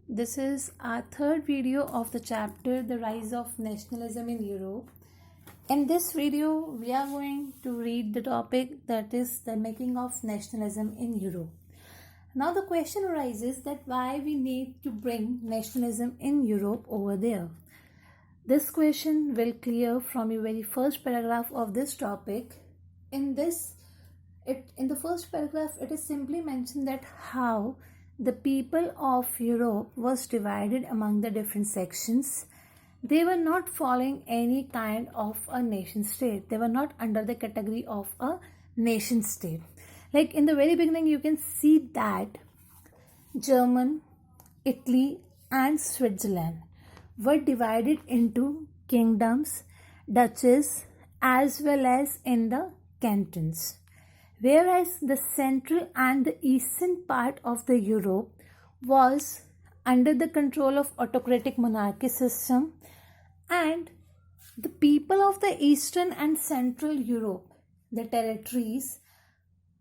This is our third video of the chapter The Rise of Nationalism in Europe. In this video, we are going to read the topic that is the making of nationalism in Europe. Now the question arises that why we need to bring nationalism in Europe over there. This question will clear from the very first paragraph of this topic. In the first paragraph, it is simply mentioned that how the people of Europe was divided among the different sections. They were not following any kind of a nation state. They were not under the category of a nation state. Like in the very beginning, you can see that Germany, Italy, and Switzerland were divided into kingdoms, duchies, as well as in the cantons. Whereas the central and the eastern part of the Europe was under the control of autocratic monarchy system, and the people of the eastern and central Europe, the territories,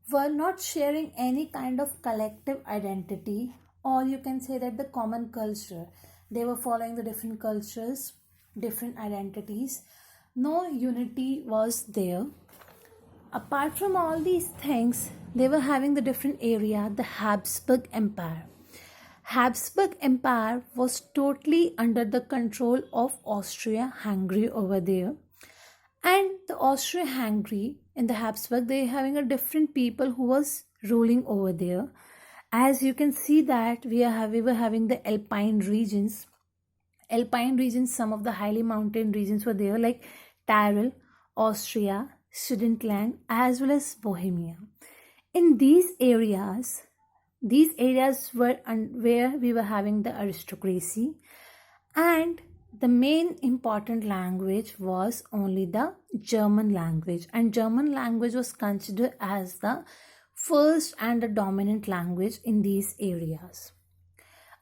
were not sharing any kind of collective identity, or you can say that the common culture. They were following the different cultures, different identities. No unity was there. Apart from all these things, they were having the different area, the Habsburg Empire. Habsburg Empire was totally under the control of Austria-Hungary over there. And the Austria-Hungary in the Habsburg, they having a different people who was ruling over there. As you can see that we were having the Alpine regions. Some of the highly mountain regions were there like Tyrol, Austria, Sudetenland, as well as Bohemia. In these areas were where we were having the aristocracy, and the main important language was only the German language, and German language was considered as the first and the dominant language in these areas.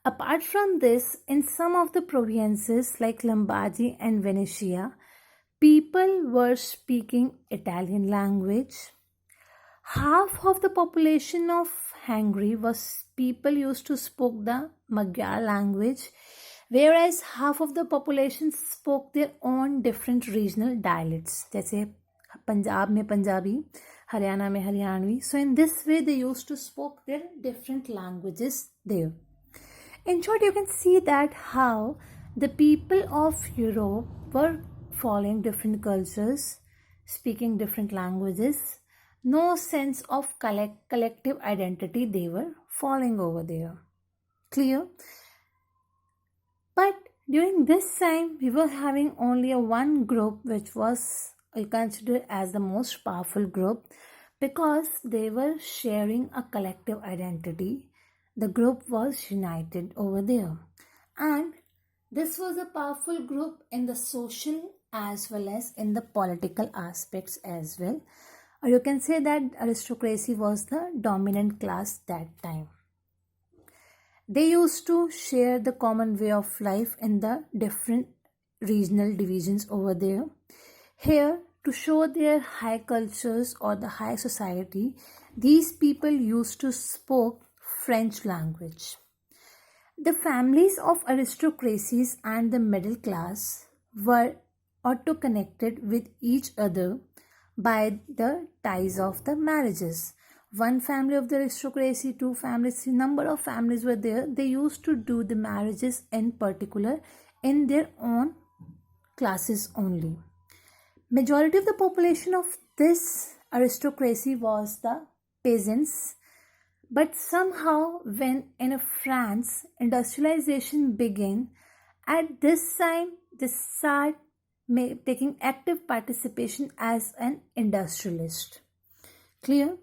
Apart from this, in some of the provinces like Lombardy and Venetia, people were speaking Italian language. Half of the population of Hungary was people used to speak the Magyar language, whereas half of the population spoke their own different regional dialects, जैसे पंजाब में पंजाबी, हरियाणा में Haryanvi. So in this way they used to speak their different languages there. In short, you can see that how the people of Europe were following different cultures, speaking different languages, no sense of collective identity they were following over there. Clear? But during this time, we were having only a one group which was considered as the most powerful group because they were sharing a collective identity. The group was united over there, and this was a powerful group in the social as well as in the political aspects as well. Or you can say that aristocracy was the dominant class that time. They used to share the common way of life in the different regional divisions over there. Here, to show their high cultures or the high society, these people used to speak French language. The families of aristocracies and the middle class were auto-connected with each other by the ties of the marriages. One family of the aristocracy, two families, number of families were there. They used to do the marriages in particular in their own classes only. Majority of the population of this aristocracy was the peasants. But somehow when in France industrialization began, at this time they start taking active participation as an industrialist. Clear?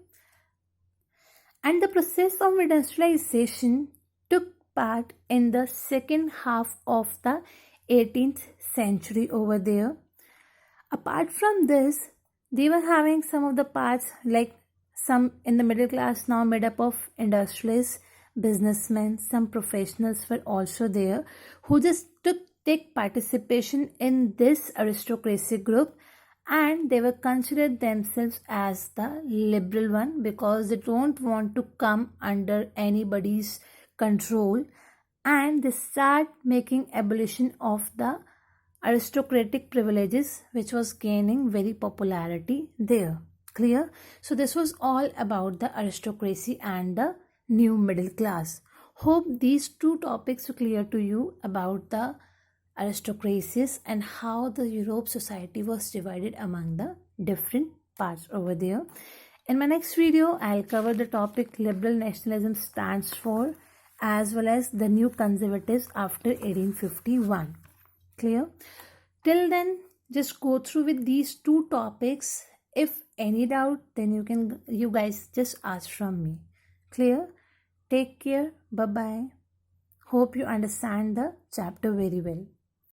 And the process of industrialization took part in the second half of the 18th century over there. Apart from this, they were having some of the parts like some in the middle class now made up of industrialists, businessmen, some professionals were also there who just take participation in this aristocracy group, and they were considered themselves as the liberal one because they don't want to come under anybody's control and they start making abolition of the aristocratic privileges, which was gaining very popularity there. Clear? So this was all about the aristocracy and the new middle class. Hope these two topics were clear to you about the aristocracies and how the Europe society was divided among the different parts over there. In my next video, I'll cover the topic liberal nationalism stands for, as well as the new conservatives after 1851. Clear? Till then, just go through with these two topics. If any doubt, then you guys just ask from me. Clear? Take care. Bye bye. Hope you understand the chapter very well.